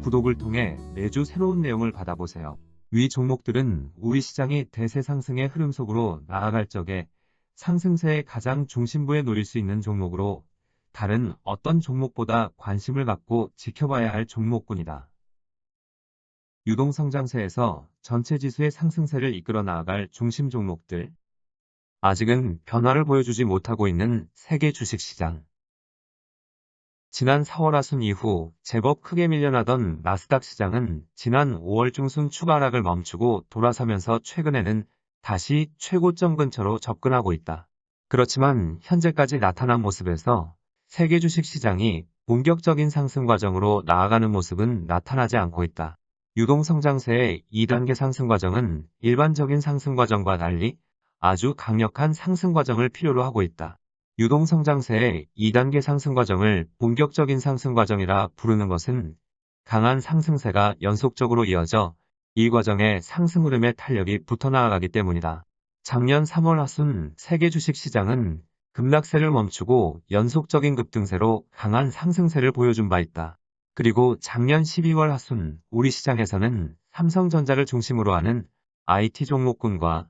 구독을 통해 매주 새로운 내용을 받아보세요. 위 종목들은 우리 시장이 대세 상승의 흐름 속으로 나아갈 적에 상승세의 가장 중심부에 놓일 수 있는 종목으로 다른 어떤 종목보다 관심을 갖고 지켜봐야 할 종목군이다. 유동성장세에서 전체 지수의 상승세를 이끌어 나아갈 중심 종목들. 아직은 변화를 보여주지 못하고 있는 세계 주식시장. 지난 4월 하순 이후 제법 크게 밀려나던 나스닥 시장은 지난 5월 중순 추가 하락을 멈추고 돌아서면서 최근에는 다시 최고점 근처로 접근하고 있다. 그렇지만 현재까지 나타난 모습에서 세계 주식시장이 본격적인 상승 과정으로 나아가는 모습은 나타나지 않고 있다. 유동성장세의 2단계 상승 과정은 일반적인 상승 과정과 달리 아주 강력한 상승 과정을 필요로 하고 있다. 유동성장세의 2단계 상승 과정을 본격적인 상승 과정이라 부르는 것은 강한 상승세가 연속적으로 이어져 이 과정에 상승 흐름의 탄력이 붙어나가기 때문이다. 작년 3월 하순 세계 주식시장은 급락세를 멈추고 연속적인 급등세로 강한 상승세를 보여준 바 있다. 그리고 작년 12월 하순 우리 시장에서는 삼성전자를 중심으로 하는 IT 종목군과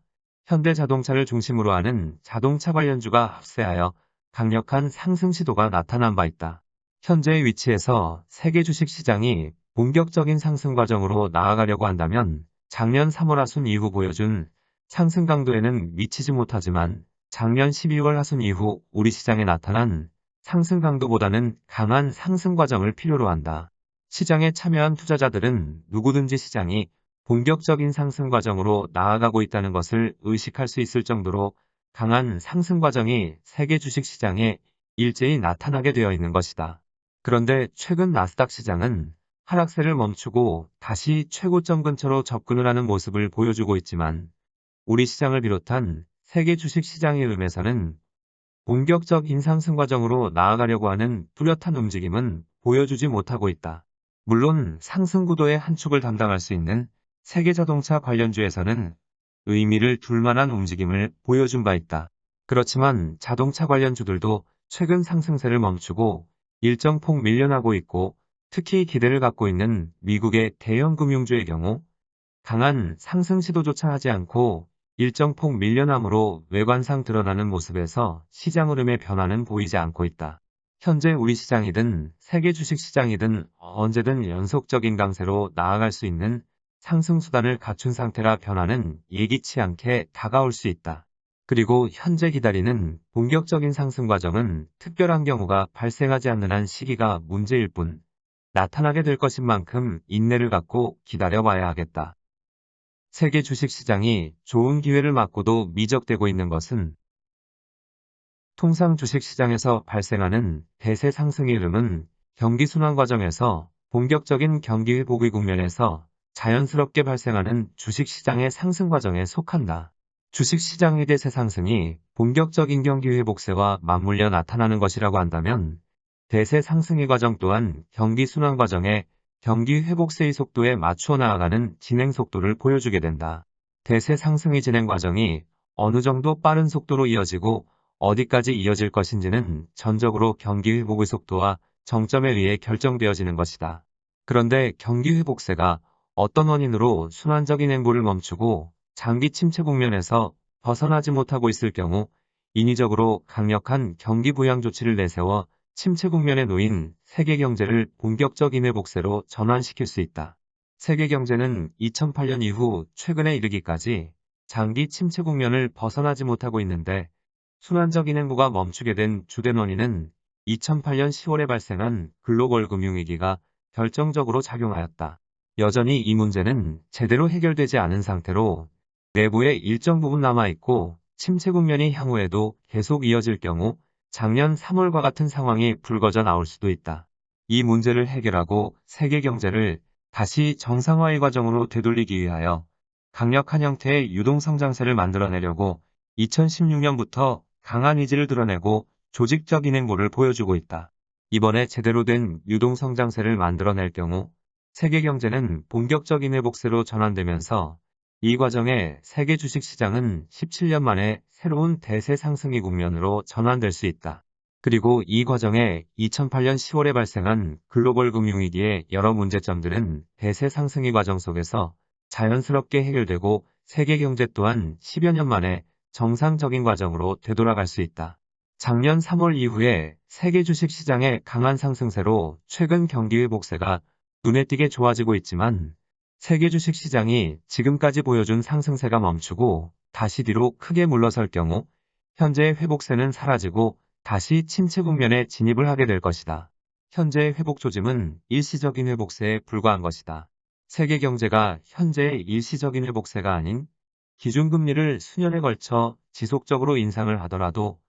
현대자동차를 중심으로 하는 자동차 관련주가 합세하여 강력한 상승 시도가 나타난 바 있다. 현재의 위치에서 세계 주식시장이 본격적인 상승 과정으로 나아가려고 한다면 작년 3월 하순 이후 보여준 상승 강도에는 미치지 못하지만 작년 12월 하순 이후 우리 시장에 나타난 상승 강도보다는 강한 상승 과정을 필요로 한다. 시장에 참여한 투자자들은 누구든지 시장이 본격적인 상승 과정으로 나아가고 있다는 것을 의식할 수 있을 정도로 강한 상승 과정이 세계 주식시장에 일제히 나타나게 되어 있는 것이다. 그런데 최근 나스닥 시장은 하락세를 멈추고 다시 최고점 근처로 접근을 하는 모습을 보여주고 있지만 우리 시장을 비롯한 세계 주식시장의 흐름에서는 본격적인 상승 과정으로 나아가려고 하는 뚜렷한 움직임은 보여주지 못하고 있다. 물론 상승 구도의 한 축을 담당할 수 있는 세계자동차 관련주에서는 의미를 둘 만한 움직임을 보여준 바 있다. 그렇지만 자동차 관련주들도 최근 상승세를 멈추고 일정 폭 밀려나고 있고 특히 기대를 갖고 있는 미국의 대형 금융주의 경우 강한 상승 시도조차 하지 않고 일정 폭 밀려남으로 외관상 드러나는 모습에서 시장 흐름의 변화는 보이지 않고 있다. 현재 우리 시장이든 세계 주식시장이든 언제든 연속적인 강세로 나아갈 수 있는 상승 수단을 갖춘 상태라 변화는 예기치 않게 다가올 수 있다. 그리고 현재 기다리는 본격적인 상승 과정은 특별한 경우가 발생하지 않는 한 시기가 문제일 뿐 나타나게 될 것인 만큼 인내를 갖고 기다려봐야 하겠다. 세계 주식시장이 좋은 기회를 맞고도 미적되고 있는 것은 통상 주식시장에서 발생하는 대세 상승의 흐름은 경기 순환 과정에서 본격적인 경기 회복의 국면에서 자연스럽게 발생하는 주식시장의 상승 과정에 속한다. 주식시장의 대세 상승이 본격적인 경기 회복세와 맞물려 나타나는 것이라고 한다면 대세 상승의 과정 또한 경기 순환 과정에 경기 회복세의 속도에 맞추어 나아가는 진행 속도를 보여주게 된다. 대세 상승의 진행 과정이 어느 정도 빠른 속도로 이어지고 어디까지 이어질 것인지는 전적으로 경기 회복의 속도와 정점에 의해 결정되어지는 것이다. 그런데 경기 회복세가 어떤 원인으로 순환적인 행보를 멈추고 장기 침체 국면에서 벗어나지 못하고 있을 경우 인위적으로 강력한 경기 부양 조치를 내세워 침체 국면에 놓인 세계 경제를 본격적인 회복세로 전환시킬 수 있다. 세계 경제는 2008년 이후 최근에 이르기까지 장기 침체 국면을 벗어나지 못하고 있는데 순환적인 행보가 멈추게 된 주된 원인은 2008년 10월에 발생한 글로벌 금융위기가 결정적으로 작용하였다. 여전히 이 문제는 제대로 해결되지 않은 상태로 내부에 일정 부분 남아있고 침체 국면이 향후에도 계속 이어질 경우 작년 3월과 같은 상황이 불거져 나올 수도 있다. 이 문제를 해결하고 세계 경제를 다시 정상화의 과정으로 되돌리기 위하여 강력한 형태의 유동성장세를 만들어내려고 2016년부터 강한 의지를 드러내고 조직적인 행보를 보여주고 있다. 이번에 제대로 된 유동성장세를 만들어낼 경우 세계 경제는 본격적인 회복세로 전환되면서 이 과정에 세계 주식시장은 17년 만에 새로운 대세 상승의 국면으로 전환될 수 있다. 그리고 이 과정에 2008년 10월에 발생한 글로벌 금융위기의 여러 문제점들은 대세 상승의 과정 속에서 자연스럽게 해결되고 세계 경제 또한 10여 년 만에 정상적인 과정으로 되돌아갈 수 있다. 작년 3월 이후에 세계 주식 시장의 강한 상승세로 최근 경기 회복세가 눈에 띄게 좋아지고 있지만 세계 주식 시장이 지금까지 보여준 상승세가 멈추고 다시 뒤로 크게 물러설 경우 현재의 회복세는 사라지고 다시 침체 국면에 진입을 하게 될 것이다. 현재의 회복 조짐은 일시적인 회복세에 불과한 것이다. 세계 경제가 현재의 일시적인 회복세가 아닌 기준금리를 수년에 걸쳐 지속적으로 인상을 하더라도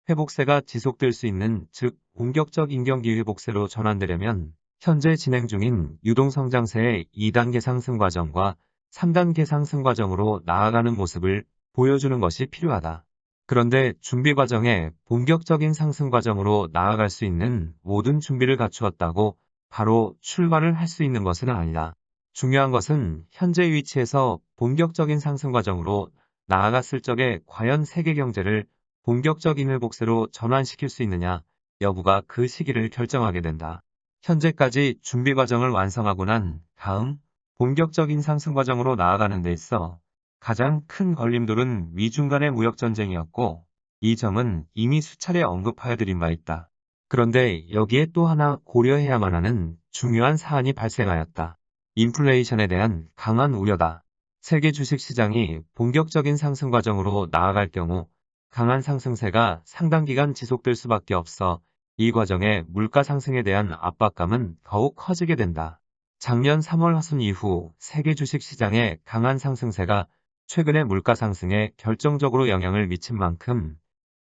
회복세가 지속될 수 있는, 즉 공격적 인경기 회복세로 전환되려면 현재 진행 중인 유동성장세의 2단계 상승 과정과 3단계 상승 과정으로 나아가는 모습을 보여주는 것이 필요하다. 그런데 준비 과정에 본격적인 상승 과정으로 나아갈 수 있는 모든 준비를 갖추었다고 바로 출발을 할 수 있는 것은 아니다. 중요한 것은 현재 위치에서 본격적인 상승 과정으로 나아갔을 적에 과연 세계 경제를 본격적인 회복세로 전환시킬 수 있느냐 여부가 그 시기를 결정하게 된다. 현재까지 준비 과정을 완성하고 난 다음 본격적인 상승 과정으로 나아가는 데 있어 가장 큰 걸림돌은 미중 간의 무역전쟁이었고 이 점은 이미 수차례 언급하여 드린 바 있다. 그런데 여기에 또 하나 고려해야만 하는 중요한 사안이 발생하였다. 인플레이션에 대한 강한 우려다. 세계 주식시장이 본격적인 상승 과정으로 나아갈 경우 강한 상승세가 상당 기간 지속될 수밖에 없어 이 과정에 물가 상승에 대한 압박감은 더욱 커지게 된다. 작년 3월 하순 이후 세계 주식시장의 강한 상승세가 최근의 물가 상승에 결정적으로 영향을 미친 만큼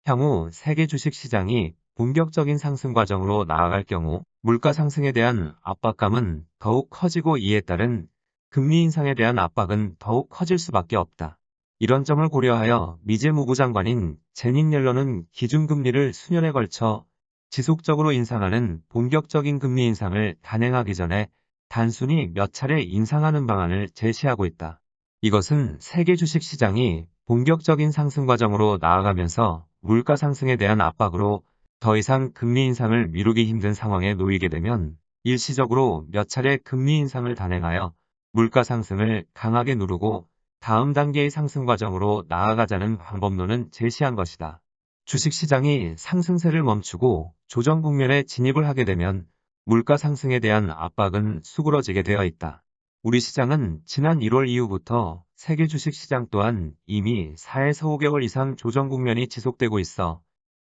향후 세계 주식시장이 본격적인 상승 과정으로 나아갈 경우 물가 상승에 대한 압박감은 더욱 커지고 이에 따른 금리 인상에 대한 압박은 더욱 커질 수밖에 없다. 이런 점을 고려하여 미 재무부 장관인 제닛 옐런은 기준금리를 수년에 걸쳐 지속적으로 인상하는 본격적인 금리 인상을 단행하기 전에 단순히 몇 차례 인상하는 방안을 제시하고 있다. 이것은 세계 주식시장이 본격적인 상승 과정으로 나아가면서 물가 상승에 대한 압박으로 더 이상 금리 인상을 미루기 힘든 상황에 놓이게 되면 일시적으로 몇 차례 금리 인상을 단행하여 물가 상승을 강하게 누르고 다음 단계의 상승 과정으로 나아가자는 방법론은 제시한 것이다. 주식시장이 상승세를 멈추고 조정 국면에 진입을 하게 되면 물가 상승에 대한 압박은 수그러지게 되어 있다. 우리 시장은 지난 1월 이후부터 세계 주식시장 또한 이미 4에서 5개월 이상 조정 국면이 지속되고 있어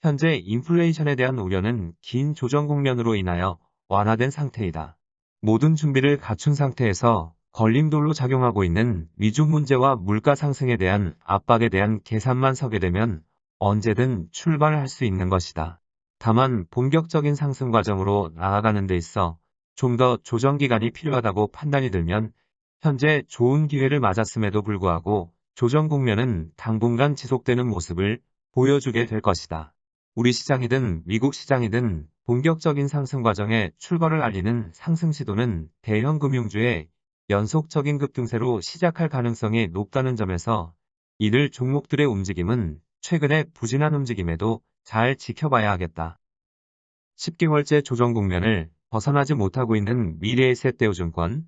현재 인플레이션에 대한 우려는 긴 조정 국면으로 인하여 완화된 상태이다. 모든 준비를 갖춘 상태에서 걸림돌로 작용하고 있는 미중 문제와 물가 상승에 대한 압박에 대한 계산만 서게 되면 언제든 출발할 수 있는 것이다. 다만 본격적인 상승 과정으로 나아가는 데 있어 좀 더 조정 기간이 필요하다고 판단이 들면 현재 좋은 기회를 맞았음에도 불구하고 조정 국면은 당분간 지속되는 모습을 보여주게 될 것이다. 우리 시장이든 미국 시장이든 본격적인 상승 과정에 출발을 알리는 상승 시도는 대형 금융주의 연속적인 급등세로 시작할 가능성이 높다는 점에서 이들 종목들의 움직임은 최근의 부진한 움직임에도 잘 지켜봐야 하겠다. 10개월째 조정 국면을 벗어나지 못하고 있는 미래에셋대우증권.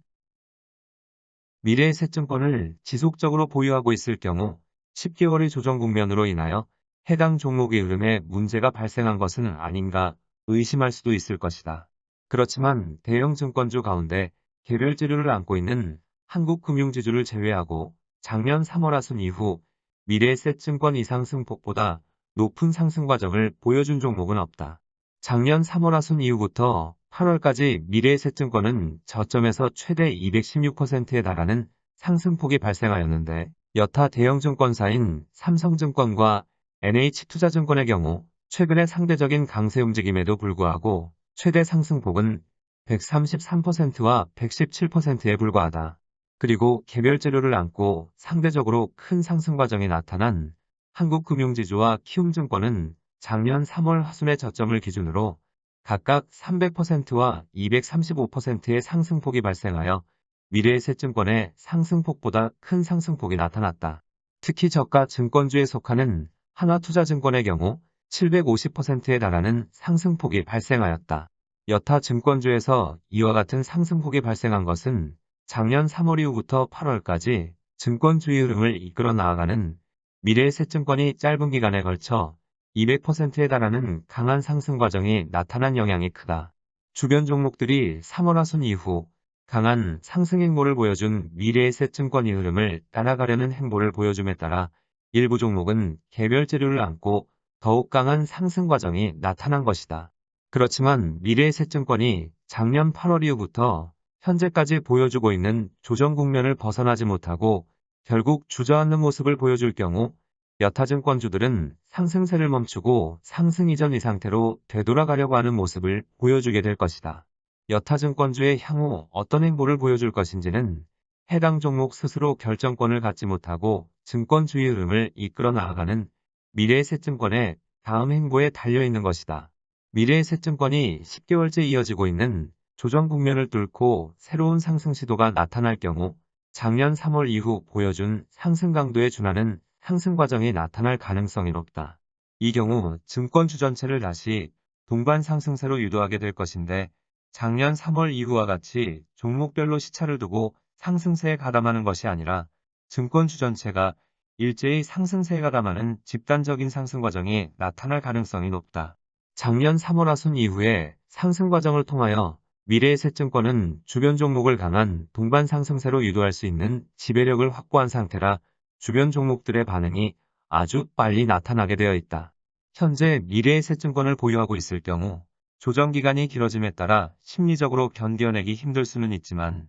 미래에셋증권을 지속적으로 보유하고 있을 경우 10개월의 조정 국면으로 인하여 해당 종목의 흐름에 문제가 발생한 것은 아닌가 의심할 수도 있을 것이다. 그렇지만 대형 증권주 가운데 개별지주를 안고 있는 한국금융지주를 제외하고 작년 3월 하순 이후 미래에셋증권 이상 승폭보다 높은 상승 과정을 보여준 종목은 없다. 작년 3월 하순 이후부터 8월까지 미래에셋증권은 저점에서 최대 216%에 달하는 상승폭이 발생하였는데 여타 대형증권사인 삼성증권과 NH투자증권의 경우 최근의 상대적인 강세 움직임에도 불구하고 최대 상승폭은 133%와 117%에 불과하다. 그리고 개별 재료를 안고 상대적으로 큰 상승 과정이 나타난 한국금융지주와 키움증권은 작년 3월 하순의 저점을 기준으로 각각 300%와 235%의 상승폭이 발생하여 미래에셋증권의 상승폭보다 큰 상승폭이 나타났다. 특히 저가 증권주에 속하는 한화투자증권의 경우 750%에 달하는 상승폭이 발생하였다. 여타 증권주에서 이와 같은 상승폭이 발생한 것은 작년 3월 이후부터 8월까지 증권주의 흐름을 이끌어 나아가는 미래에셋증권이 짧은 기간에 걸쳐 200%에 달하는 강한 상승 과정이 나타난 영향이 크다. 주변 종목들이 3월 하순 이후 강한 상승 행보를 보여준 미래에셋증권의 흐름을 따라가려는 행보를 보여줌에 따라 일부 종목은 개별 재료를 안고 더욱 강한 상승 과정이 나타난 것이다. 그렇지만 미래에셋증권이 작년 8월 이후부터 현재까지 보여주고 있는 조정 국면을 벗어나지 못하고 결국 주저앉는 모습을 보여줄 경우 여타 증권주들은 상승세를 멈추고 상승 이전 이 상태로 되돌아가려고 하는 모습을 보여주게 될 것이다. 여타 증권주의 향후 어떤 행보를 보여줄 것인지는 해당 종목 스스로 결정권을 갖지 못하고 증권주의 흐름을 이끌어 나아가는 미래에셋증권의 다음 행보에 달려있는 것이다. 미래에셋증권이 10개월째 이어지고 있는 조정 국면을 뚫고 새로운 상승 시도가 나타날 경우 작년 3월 이후 보여준 상승 강도에 준하는 상승 과정이 나타날 가능성이 높다. 이 경우 증권주 전체를 다시 동반 상승세로 유도하게 될 것인데 작년 3월 이후와 같이 종목별로 시차를 두고 상승세에 가담하는 것이 아니라 증권주 전체가 일제히 상승세에 가담하는 집단적인 상승 과정이 나타날 가능성이 높다. 작년 3월 하순 이후에 상승 과정을 통하여 미래에셋증권은 주변 종목을 강한 동반 상승세로 유도할 수 있는 지배력을 확보한 상태라 주변 종목들의 반응이 아주 빨리 나타나게 되어 있다. 현재 미래에셋증권을 보유하고 있을 경우 조정 기간이 길어짐에 따라 심리적으로 견뎌내기 힘들 수는 있지만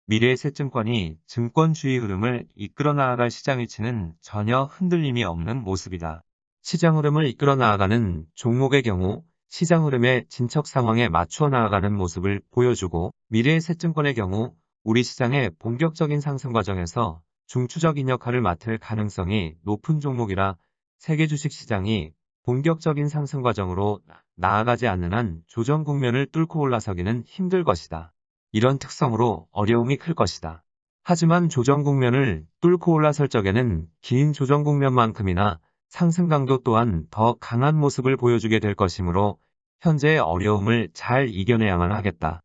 미래에셋증권이 증권주의 흐름을 이끌어 나아갈 시장 위치는 전혀 흔들림이 없는 모습이다. 시장 흐름을 이끌어 나아가는 종목의 경우 시장 흐름의 진척 상황에 맞추어 나아가는 모습을 보여주고 미래에셋증권의 경우 우리 시장의 본격적인 상승 과정에서 중추적인 역할을 맡을 가능성이 높은 종목이라 세계 주식시장이 본격적인 상승 과정으로 나아가지 않는 한 조정 국면을 뚫고 올라서기는 힘들 것이다. 이런 특성으로 어려움이 클 것이다. 하지만 조정 국면을 뚫고 올라설 적에는 긴 조정 국면만큼이나 상승 강도 또한 더 강한 모습을 보여주게 될 것이므로 현재의 어려움을 잘 이겨내야만 하겠다.